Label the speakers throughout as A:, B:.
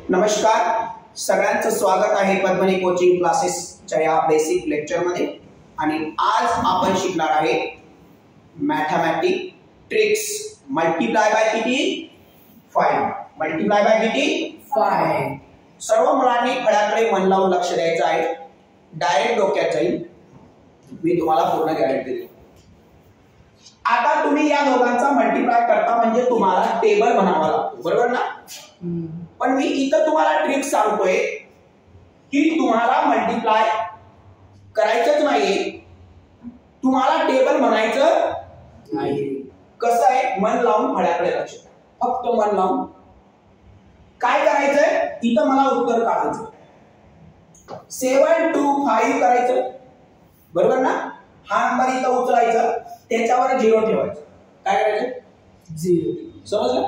A: नमस्कार, सगळ्यांचं स्वागत आहे पद्मनी कोचिंग क्लासेसच्या या बेसिक लेक्चरमध्ये। आणि आज आपण शिकणार आहे मॅथमॅटिक ट्रिक्स। मल्टिप्लाय बाय किती 5, मल्टिप्लाय बाय किती 5। सर्व मुलांनी फळ्याकडे मन लावून लक्ष द्यायचं आहे, डायरेक्ट डोक्यात जाईल, मी तुम्हाला पूर्ण गॅरंटी देतो। आता तुम्ही या दोघांचा मल्टिप्लाय करता म्हणजे तुम्हाला टेबल बनावावा लागतो, बरोबर ना? पण मी इथं तुम्हाला ट्रिक सांगतोय की तुम्हाला मल्टिप्लाय करायचंच नाहीये, तुम्हाला टेबल म्हणायचं नाही। कसं आहे, मन लावून फळ्याकडे लक्ष द्या, फक्त मन लावून। काय करायचंय, इथं मला उत्तर काढायचं, 7 2 5 करायचं, बरोबर ना? हा नंबर इथं उचलायचा, त्याच्यावर 0 ठेवायचं। काय करायचं? 0। समजलं?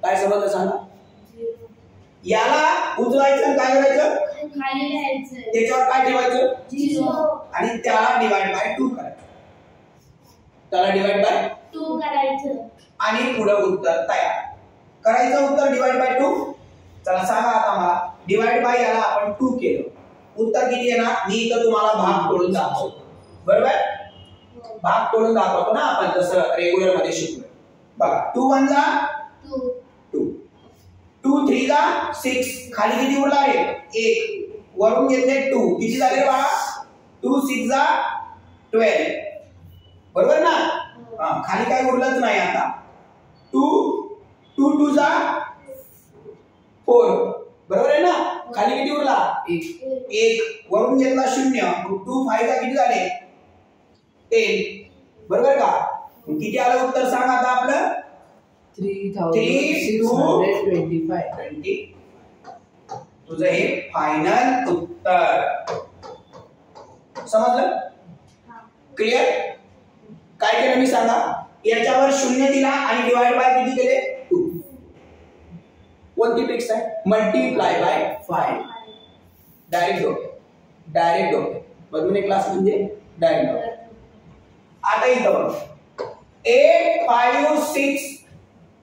A: काय समजलं सांगा? याला उचलायचं, काय करायचं?
B: खाली लिहायचं,
A: त्याच्यावर काय ठेवायचं?
B: 0,
A: आणि त्याला डिवाइड बाय 2 करायचं, त्याला डिवाइड बाय
B: 2 करायचं,
A: आणि पुढे उत्तर तयार करायचं। उत्तर डिवाइड बाय 2। चला सांगा आता मला, डिवाइड बाय याला आपण 2 केलं, उत्तर किती येणार? मी इथं तुम्हाला भाग तोडून दाखवतो, बरोबर? भाग तोडून दाखवतो ना आपण, जसं रेग्युलर मध्ये शिकलो। बघा, 2 1 जा
B: 2,
A: 2 3 जा 6, खाली किती उरला रे? 1, वरून घेतले 2, किती झाले बाळा? 2 6 जा 12, बरोबर ना? खाली काय उरलंच नाही आता। 2 2 2 जा 4, बरोबर आहे ना? खाली किती उरला? 1, वरून घेतला 0, 2 5 जा किती झाले? 10, बरोबर का? किती आलं उत्तर सांग आता आपलं?
C: 3625।
A: तुझं हे फायनल उत्तर। समजलं? क्लिअर? काय केलं मी सांगा, याच्यावर 0 दिला आणि डिवाइड बाय किती केले? 2। कोणती ट्रिक्स आहे? Multiply by 5। डायरेक्ट डोके बघून क्लास म्हणजे डायरेक्ट डोके। आता इथं बघ, 8 5 6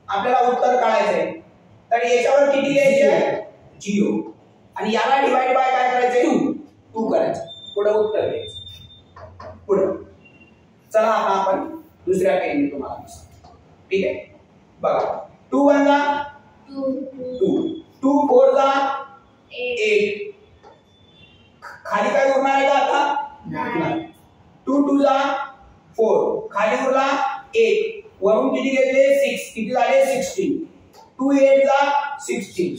A: आपल्याला उत्तर काढायचंय, तर याच्यावर किती लिहायचे? 0, आणि याला डिवाइड बाय काय करायचंय? 2 करायचं, पुढे उत्तर द्यायचं पुढे। चला आता आपण दुसऱ्या पेनने तुम्हाला दिसतो, ठीक आहे? बघा, 2 1 जा 2, 2 4 जा 8, खाली काय उरणार आहे का आता? नाही। 2 2 जा 4, खाली उरला 1, वरून किती घेतले? 6, किती झाले? 16, 2 8 जा 16,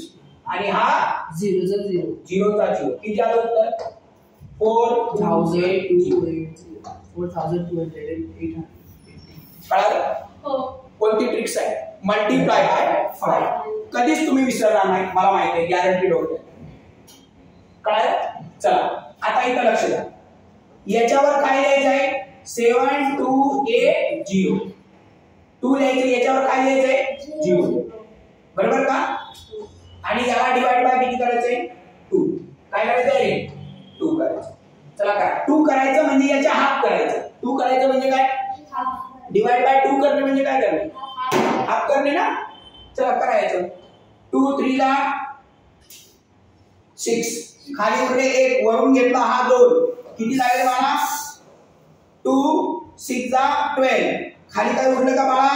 A: आणि हा
C: 0 चा 0,
A: 0 चा 0, किती आलं उत्तर?
C: 4208।
A: कळालं?
B: हो।
A: कोणती ट्रिक्स आहे? Multiply by 5। कधीच तुम्ही विसरणार नाही, मला माहिती आहे, गॅरंटी होते। कळालं? चला आता इथं लक्ष द्या, याच्यावर काय लिहायचं आहे? 7 2 8 0, 2 लिहायचं, याच्यावर काय लिहायचंय? 0, बरोबर का? आणि याला डिवाइड बाय किती करायचंय? 2। काय करायचंय? 2 करायचं। चला करा, 2 करायचं म्हणजे याच्या हाफ करायचं। 2 करायचं म्हणजे काय? डिवाइड बाय 2 करणे म्हणजे काय करणे? हाफ करणे ना? चला करायचं, 2 3 ला 6, खाली उरले 1, वरून घेतला हा 2, किती झाले बाळा? 2 6 जा 12, खाली काय उरलं का बाळा?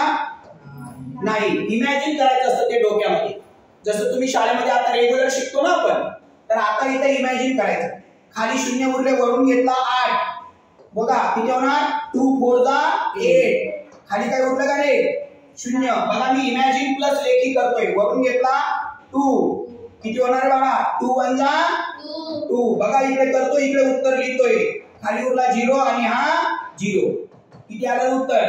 A: नाही। इमॅजिन करायचं असतं ते डोक्यामध्ये, जसं तुम्ही शाळेमध्ये आता रेग्युलर शिकतो ना आपण, तर आता इथे इमॅजिन करायचं, खाली 0 उरले, वरून घेतला 8, बघा किती होणार? 2 4 जा 8, खाली काय उरलं का रे? 0, बघा मी इमॅजिन प्लस लेखी करतोय, वरून घेतला 2, किती होणार आहे बाळा? 2 1 जा 2, बघा इकडे करतोय, इकडे उत्तर लिहितोय, खाली उरला 0 आणि हा 0, किती आलं उत्तर?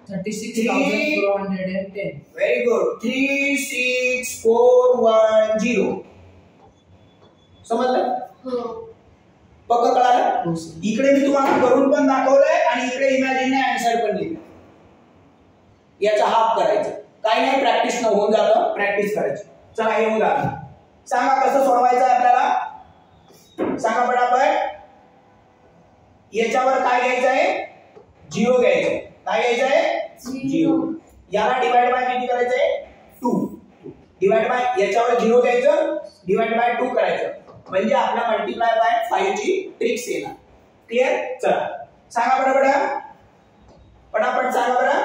C: 36410।
A: Very good, 3 6 4 1 0। समजलं?
B: हो।
A: पक्क कळालं? इकडे मी तुम्हाला करून पण दाखवलंय आणि इकडे इमॅजिन ने आन्सर पण लिहिलं। याचा हाफ करायचं, काही नाही, प्रॅक्टिस न होऊन जातं, प्रॅक्टिस करायची। चला हे होऊन झालं, सांगा कसं सोडवायचं आहे आपल्याला, सांगा पटापट। याच्यावर काय घ्यायचं आहे? 0 घ्यायचं। काय घ्यायचं आहे? 0। याला डिवाइड बाय किती करायचंय? 2, डिवाइड बाय याच्यावर 0 द्यायचं, डिवाइड बाय 2 करायचं, म्हणजे आपल्या मल्टिप्लाय बाय 5 ची ट्रिक्स येणार. क्लिअर? चला सांगा बरं बरं, पटापट सांगा बरं.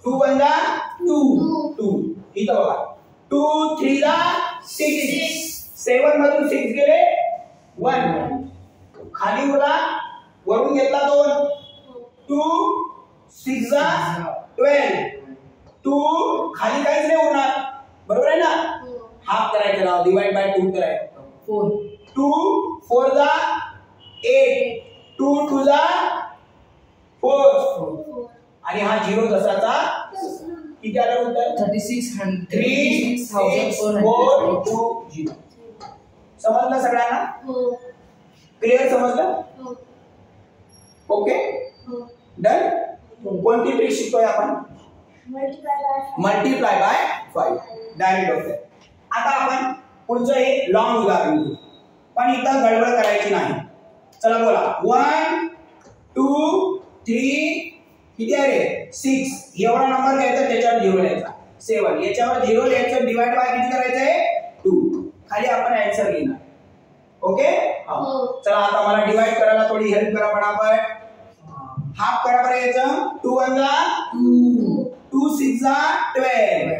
A: 2 1 जा 2 इथं बघा 2 3 जा 6 7 मधून 6 गेले 1 खाली उरला वरून घेतला 2 2 6 जा 12 2 खाली काहीच नाही उरणार बरोबर आहे ना. हाफ करायचं नाव डिवाइड बाय 2 करायचं
C: 4
A: 2 4 जा 8 2 2 जा 4 आणि हा 0 जसाचा किती आलं उत्तर 36,442 समजलं सगळ्यांना. क्लिअर समजलं. Okay done. कोणती ट्रिक शिकतोय आपण मल्टिप्लाय बाय 5 डायरेक्ट होते. आता आपण पुढचं एक लॉंग उदाहरण घेऊ पण इथं गडबड करायची नाही. चला बोला 1 2 3 किती आहे रे 6 एवढा नंबर घ्यायचा त्याच्यावर 0 लिहायचा 7 याच्यावर 0 लिहायचं डिवाइड बाय किती करायचंय 2 खाली आपण आन्सर लिहिणार. ओके चला आता मला डिवाइड करायला थोडी हेल्प करा पटापट. हाफ करा बरं याचं 2 1 जा 2 6 जा 12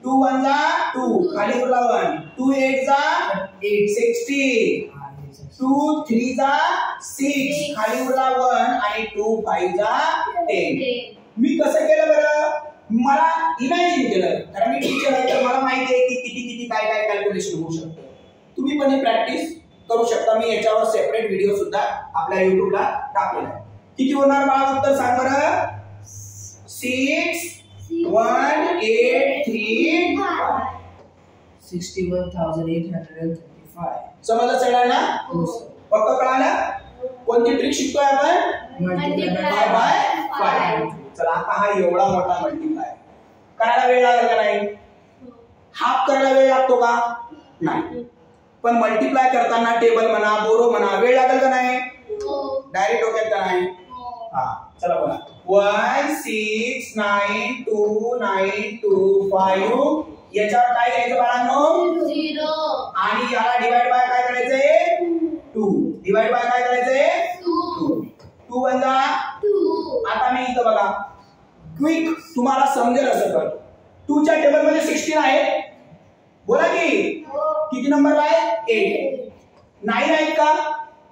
A: 2 1 जा 2 खाली उरला 1 2 8 जा 8 60 2 3 जा 6 खाली उरला 1 आणि 2 5 जा 10. मी कसं केलं बरं मला इमॅजिन केलं कारण मी टीचर आहे तर मला माहिती आहे की किती किती काय काय कॅल्क्युलेशन होऊ शकतं. तुम्ही पण हे प्रॅक्टिस करू शकता. मी याच्यावर सेपरेट व्हिडिओ सुद्धा आपल्या युट्यूबला टाकलेला आहे. किती होणार मला उत्तर सांग बरं 6 1 8 3
C: 61,835.
A: समजलं सगळ्यांना. पक्क कळालं. कोणती ट्रिक शिकतोय आपण मल्टिप्लाय बाय 5. चला आता हा एवढा मोठा मल्टिप्लाय करायला वेळ लागेल का नाही. हाफ करायला वेळ लागतो का नाही पण मल्टिप्लाय करताना टेबल म्हणा बोरो म्हणा वेळ लागेल का नाही डायरेक्ट डोक्यात का नाही. हा चला बोला 1 6 9 2 9 2 5 याच्यावर काय घ्यायचं बाळांनो
B: 0
A: आणि याला डिवाइड बाय काय करायचंय 2 डिवाइड बाय काय करायचंय 2 1 जा 2. आता मी इथं बघा क्विक तुम्हाला समजेल असं कर 2 च्या टेबल मध्ये 16 आहे बोला की किती नंबरला आहे 8 9 आहे का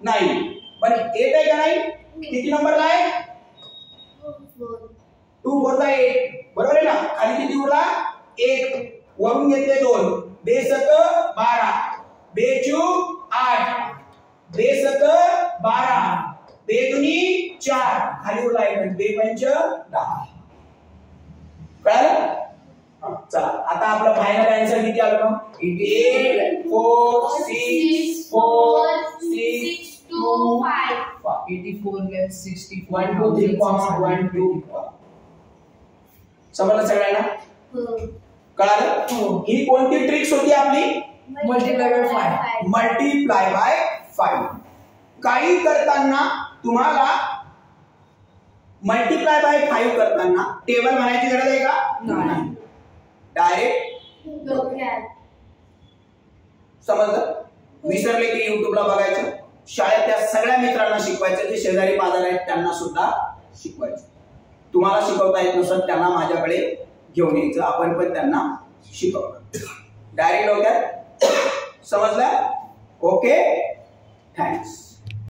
A: नाही पण 8 आहे का नाही किती नंबरला आहे 2 4 जा 8 बरोबर आहे ना. खाली किती उरला 1 वरून घेतले 2 बेसक 12 बेचूक 8 बेसक 12 बेदुनी 4 खाली उरला 1 बेपंच 10. कळलं. चला आता आपलं फायनल आन्सर किती आलं मग 8 4 6 4 6 2 5
C: 84 less 64
A: 1 2 3 1 2 समजलं सगळ्यांना. कळालं. ही कोणती ट्रिक्स होती आपली
C: मल्टिप्लाय बाय 5.
A: Multiply by 5. काही करताना तुम्हाला मल्टिप्लाय बाय 5 करताना टेबल म्हणायची गरज आहे का नाही डायरेक्ट समजलं. विसरले की युट्यूबला बघायचं शाळेतल्या सगळ्या मित्रांना शिकवायचं जे शेजारी बाजार आहेत त्यांना सुद्धा शिकवायचं. तुम्हाला शिकवता येत नसत त्यांना माझ्याकडे घेऊन यायचं आपण पण त्यांना शिकवतो डायरेक्ट डोक्यात. समजलं. Okay thanks.